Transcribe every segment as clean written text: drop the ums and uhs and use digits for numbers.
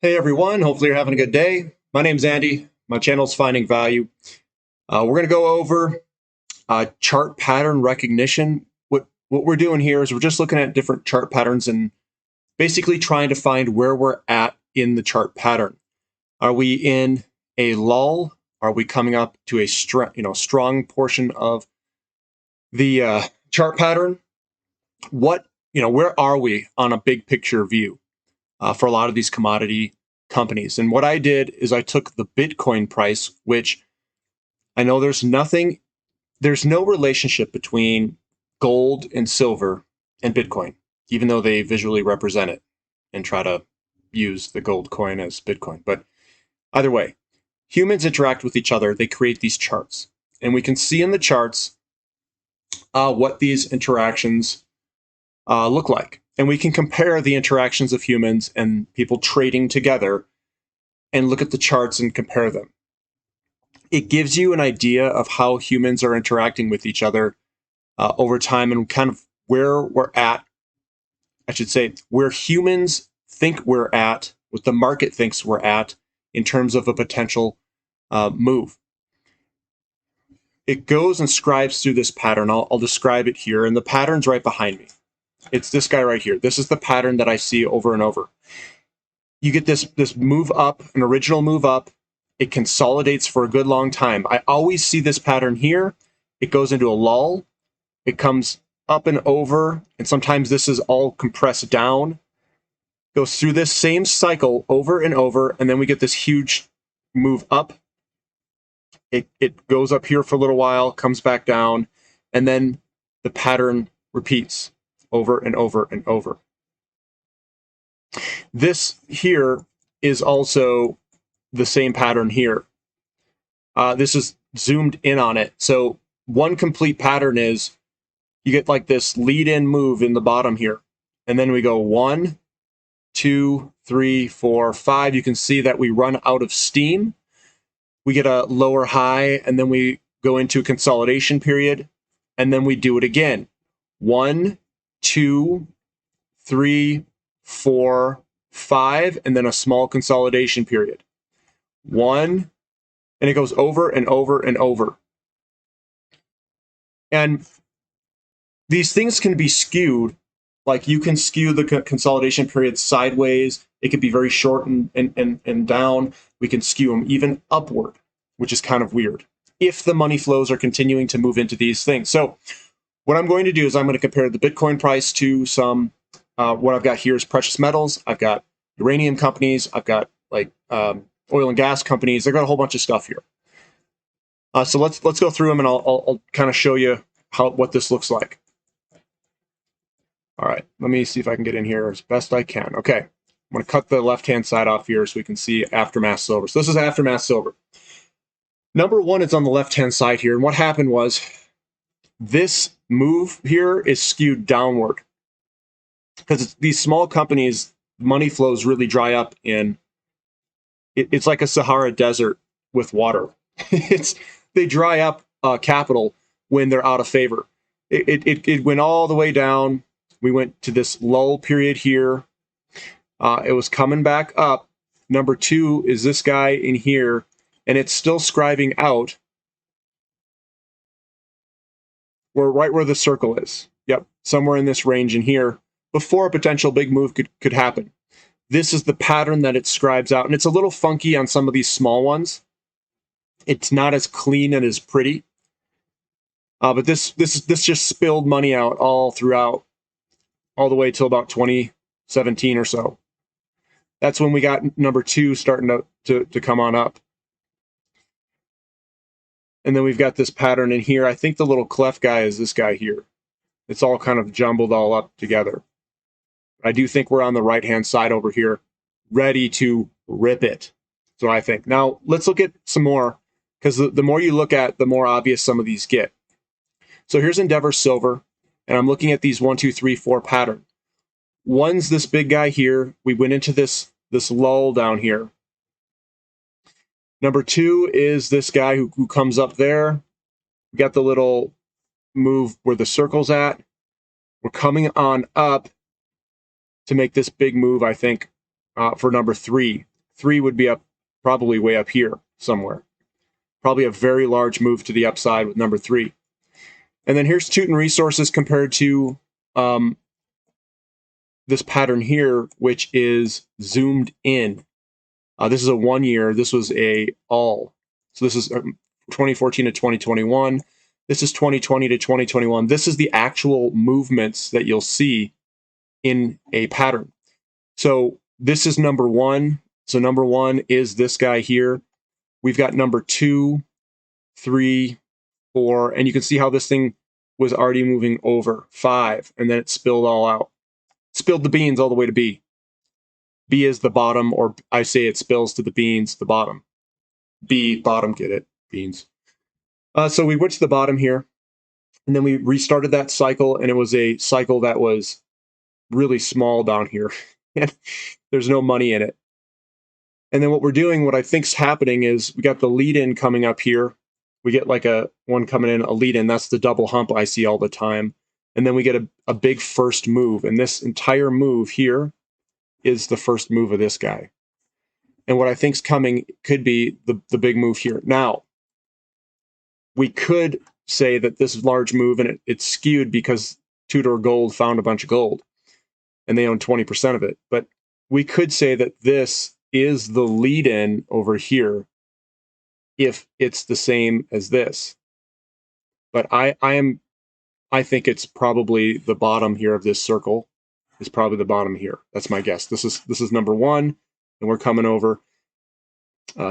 Hey everyone, hopefully you're having a good day. My name's Andy. My channel's Finding Value. We're going to go over chart pattern recognition. What we're doing here is we're just looking at different chart patterns and basically trying to find where we're at in the chart pattern. Are we in a lull? Are we coming up to a strong portion of the chart pattern? Where are we on a big picture view for a lot of these commodity companies? And what I did is I took the Bitcoin price, which I know there's no relationship between gold and silver and Bitcoin, even though they visually represent it and try to use the gold coin as Bitcoin. But either way, humans interact with each other. They create these charts. And we can see in the charts what these interactions look like. And we can compare the interactions of humans and people trading together and look at the charts and compare them. It gives you an idea of how humans are interacting with each other over time and kind of where we're at. I should say where humans think we're at, what the market thinks we're at in terms of a potential move. It goes and scribes through this pattern. I'll describe it here, and the pattern's right behind me. It's this guy right here. This is the pattern that I see over and over. You get this move up, an original move up. It consolidates for a good long time. I always see this pattern here. It goes into a lull. It comes up and over, and sometimes this is all compressed down. Goes through this same cycle over and over, and then we get this huge move up. It goes up here for a little while, comes back down, and then the pattern repeats over and over and over. This here is also the same pattern here. This is zoomed in on it. So one complete pattern is you get like this lead-in move in the bottom here. And then we go 1, 2, 3, 4, 5. You can see that we run out of steam. We get a lower high, and then we go into a consolidation period, and then we do it again. 1, 2, 3, 4, 5, and then a small consolidation period. 1, and it goes over and over and over. And these things can be skewed. Like you can skew the consolidation period sideways. It could be very short and down. We can skew them even upward, which is kind of weird if the money flows are continuing to move into these things. So what I'm going to do is I'm going to compare the Bitcoin price to some, what I've got here is precious metals. I've got uranium companies. I've got like oil and gas companies. I've got a whole bunch of stuff here. So let's go through them, and I'll kind of show you what this looks like. All right, let me see if I can get in here as best I can. Okay, I'm going to cut the left-hand side off here so we can see aftermath silver. So this is aftermath silver. Number one is on the left-hand side here, and what happened was this move here is skewed downward because these small companies, money flows really dry up in. It's like a Sahara desert with water. They dry up capital when they're out of favor. It went all the way down. We went to this lull period here. It was coming back up. Number two is this guy in here, and it's still scribing out. We're right where the circle is. Yep, somewhere in this range in here before a potential big move could happen. This is the pattern that it scribes out, and it's a little funky on some of these small ones. It's not as clean and as pretty. But this just spilled money out all throughout, all the way till about 2017 or so. That's when we got number two starting to come on up. And then we've got this pattern in here. I think the little clef guy is this guy here. It's all kind of jumbled all up together. I do think we're on the right-hand side over here, ready to rip it. So I think. Now, let's look at some more, because the more you look at, the more obvious some of these get. So here's Endeavour Silver, and I'm looking at these 1, 2, 3, 4 pattern. One's this big guy here. We went into this lull down here. Number two is this guy who comes up there. We got the little move where the circle's at. We're coming on up to make this big move, I think, for number 3. 3 would be up, probably way up here somewhere. Probably a very large move to the upside with number 3. And then here's Tudor Resources compared to this pattern here, which is zoomed in. This is a 1 year. This was a all. So this is 2014 to 2021. This is 2020 to 2021. This is the actual movements that you'll see in a pattern. So this is number 1. So number 1 is this guy here. We've got number 2, 3, 4, and you can see how this thing was already moving over 5, and then it spilled all out. Spilled the beans all the way to B. B is the bottom, or I say it spills to the beans, the bottom. B, bottom, get it, beans. So we went to the bottom here, and then we restarted that cycle, and it was a cycle that was really small down here. There's no money in it. And then what we're doing, what I think's happening is we got the lead-in coming up here. We get like a one coming in, a lead-in. That's the double hump I see all the time. And then we get a big first move. And this entire move here is the first move of this guy. And what I think's coming could be the big move here. Now, we could say that this large move, and it's skewed because Tudor Gold found a bunch of gold, and they own 20% of it. But we could say that this is the lead-in over here if it's the same as this. But I think it's probably the bottom here of this circle is probably the bottom here. That's my guess. This is number 1, and we're coming over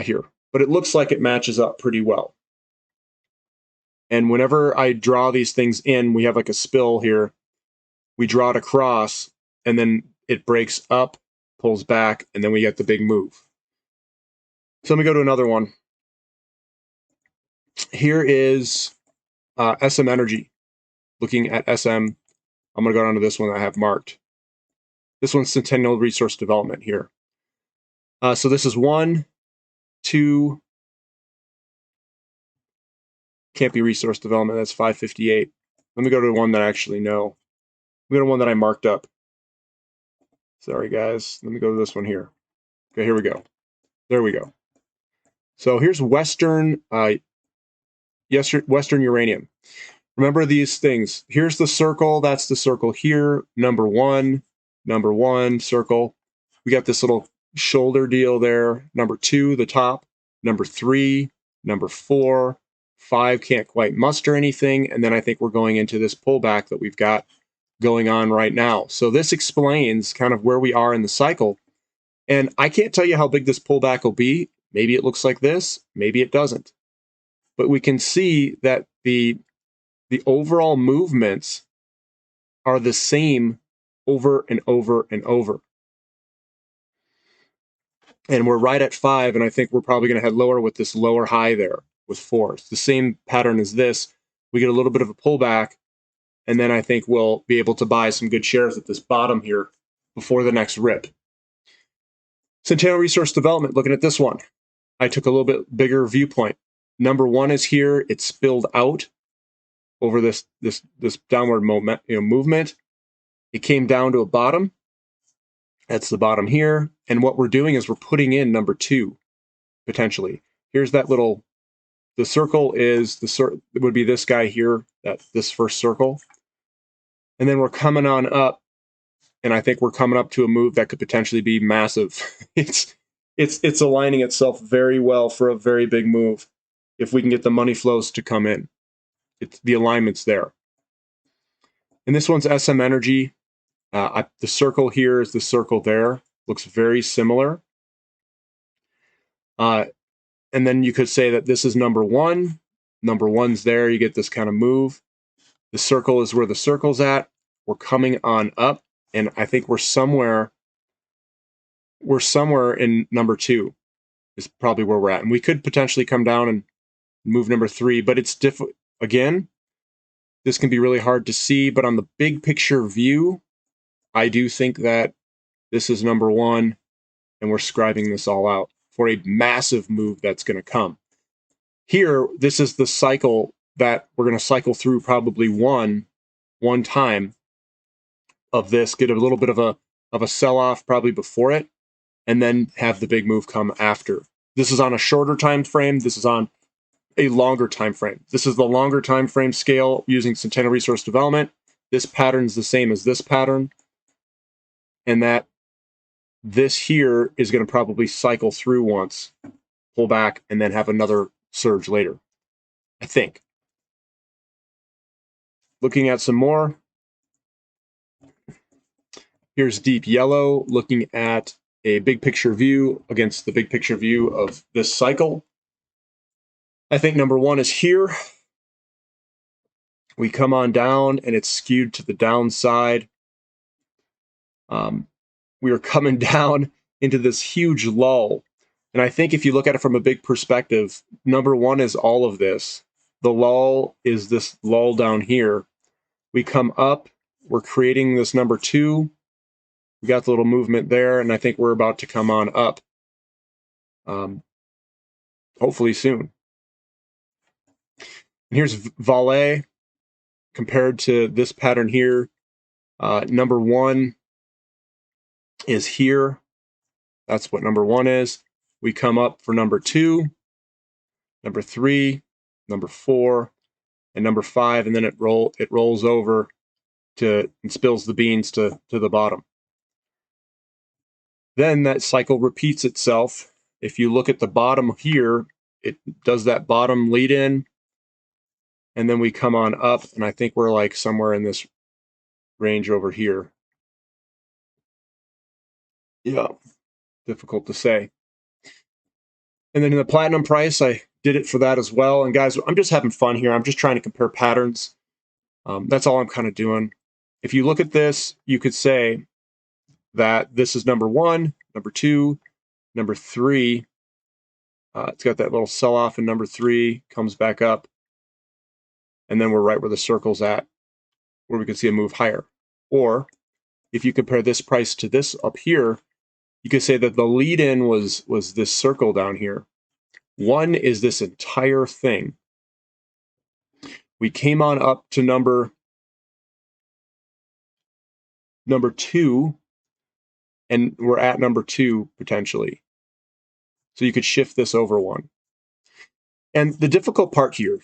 here. But it looks like it matches up pretty well. And whenever I draw these things in, we have like a spill here. We draw it across, and then it breaks up, pulls back, and then we get the big move. So let me go to another one. Here is SM Energy. Looking at SM, I'm going to go down to this one that I have marked. This one's Centennial Resource Development here. So this is 1, 2, can't be Resource Development, that's 558. Let me go to one that I actually know. Let me go to one that I marked up. Sorry, guys. Let me go to this one here. Okay, here we go. There we go. So here's Western Uranium. Remember these things. Here's the circle. That's the circle here. Number 1, circle. We got this little shoulder deal there. Number 2, the top. Number 3, number 4. 5 can't quite muster anything. And then I think we're going into this pullback that we've got going on right now. So this explains kind of where we are in the cycle. And I can't tell you how big this pullback will be. Maybe it looks like this, maybe it doesn't. But we can see that the overall movements are the same over and over and over. And we're right at 5, and I think we're probably going to head lower with this lower high there with 4. It's the same pattern as this. We get a little bit of a pullback, and then I think we'll be able to buy some good shares at this bottom here before the next rip. Centennial Resource Development, looking at this one. I took a little bit bigger viewpoint. Number 1 is here. It spilled out over this downward movement. It came down to a bottom. That's the bottom here. And what we're doing is we're putting in number 2, potentially. Here's that little, the circle is, it would be this guy here, this first circle. And then we're coming on up, and I think we're coming up to a move that could potentially be massive. It's aligning itself very well for a very big move if we can get the money flows to come in. The alignment's there. And this one's SM Energy. The circle here is the circle there. Looks very similar. And then you could say that this is number 1. Number 1's there. You get this kind of move. The circle is where the circle's at. We're coming on up, and I think we're somewhere in number 2 is probably where we're at. And we could potentially come down and move number 3, but it's difficult. Again, this can be really hard to see, but on the big picture view, I do think that this is number 1, and we're scribing this all out for a massive move that's going to come. Here, this is the cycle that we're going to cycle through probably one time of this, get a little bit of a sell-off probably before it, and then have the big move come after. This is on a shorter time frame. This is on a longer time frame. This is the longer time frame scale using Centennial Resource Development. This pattern is the same as this pattern, and that this here is going to probably cycle through once, pull back, and then have another surge later, I think. Looking at some more. Here's deep yellow, looking at a big picture view against the big picture view of this cycle. I think number one is here. We come on down and it's skewed to the downside. We are coming down into this huge lull. And I think if you look at it from a big perspective, number one is all of this. The lull is this lull down here. We come up, we're creating this number two. We got the little movement there, and I think we're about to come on up. Hopefully soon. And here's Valet compared to this pattern here. Number one is here. That's what number one is. We come up for number two, number three, number four, and number five, and then it rolls over and spills the beans to the bottom. Then that cycle repeats itself. If you look at the bottom here, it does that bottom lead in, and then we come on up, and I think we're like somewhere in this range over here. Yeah, difficult to say. And then in the platinum price, I did it for that as well. And guys, I'm just having fun here. I'm just trying to compare patterns. That's all I'm kind of doing. If you look at this, you could say that this is number one, number two, number three. It's got that little sell-off in number three, comes back up. And then we're right where the circle's at, where we can see a move higher. Or if you compare this price to this up here, you could say that the lead-in was this circle down here. One is this entire thing. We came on up to number two, and we're at number two potentially. So you could shift this over one. And the difficult part here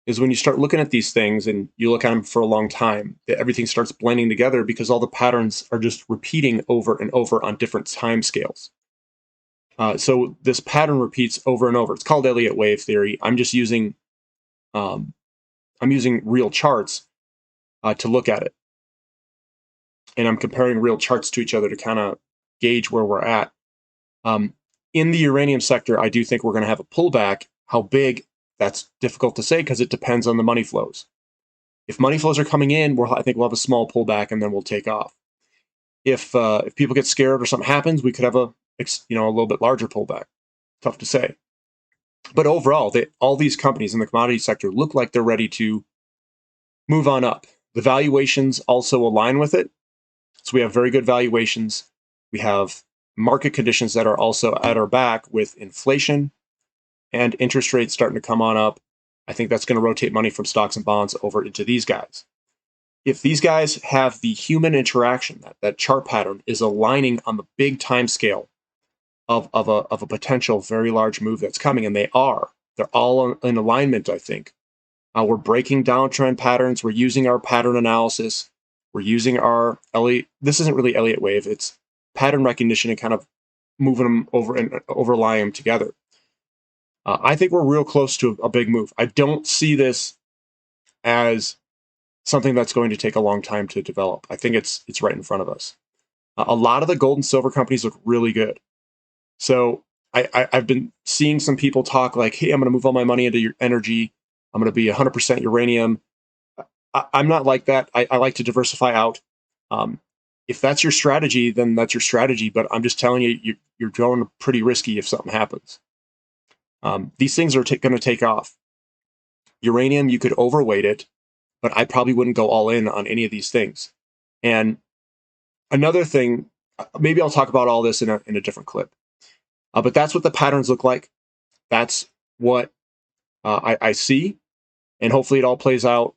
is when you start looking at these things and you look at them for a long time, that everything starts blending together because all the patterns are just repeating over and over on different time scales. So this pattern repeats over and over. It's called Elliott wave theory. I'm just using real charts to look at it. And I'm comparing real charts to each other to kind of gauge where we're at. In the uranium sector, I do think we're going to have a pullback. How big? That's difficult to say because it depends on the money flows. If money flows are coming in, I think we'll have a small pullback and then we'll take off. If people get scared or something happens, we could have a little bit larger pullback. Tough to say. But overall, all these companies in the commodity sector look like they're ready to move on up. The valuations also align with it. So we have very good valuations. We have market conditions that are also at our back with inflation and interest rates starting to come on up. I think that's going to rotate money from stocks and bonds over into these guys. If these guys have the human interaction, that chart pattern is aligning on the big time scale of a potential very large move that's coming, and they're all in alignment, I think. We're breaking downtrend patterns. We're using our pattern analysis. We're using our this isn't really Elliott wave. It's pattern recognition and kind of moving them over and overlaying them together. I think we're real close to a big move. I don't see this as something that's going to take a long time to develop. I think it's right in front of us. A lot of the gold and silver companies look really good. So I've been seeing some people talk like, hey, I'm going to move all my money into your energy. I'm going to be 100% uranium. I'm not like that. I like to diversify out. If that's your strategy, then that's your strategy. But I'm just telling you, you're going pretty risky if something happens. These things are going to take off. Uranium, you could overweight it, but I probably wouldn't go all in on any of these things. And another thing, maybe I'll talk about all this in a different clip. But that's what the patterns look like. That's what I see. And hopefully it all plays out.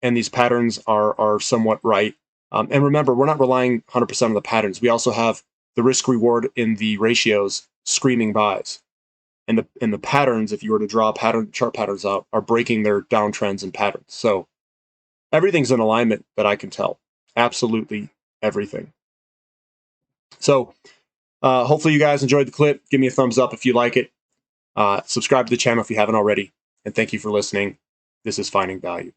And these patterns are somewhat right. And remember, we're not relying 100% on the patterns. We also have the risk reward in the ratios screaming buys. And the patterns, if you were to draw chart patterns out, are breaking their downtrends and patterns. So everything's in alignment that I can tell. Absolutely everything. So hopefully you guys enjoyed the clip. Give me a thumbs up if you like it. Subscribe to the channel if you haven't already. And thank you for listening. This is Finding Value.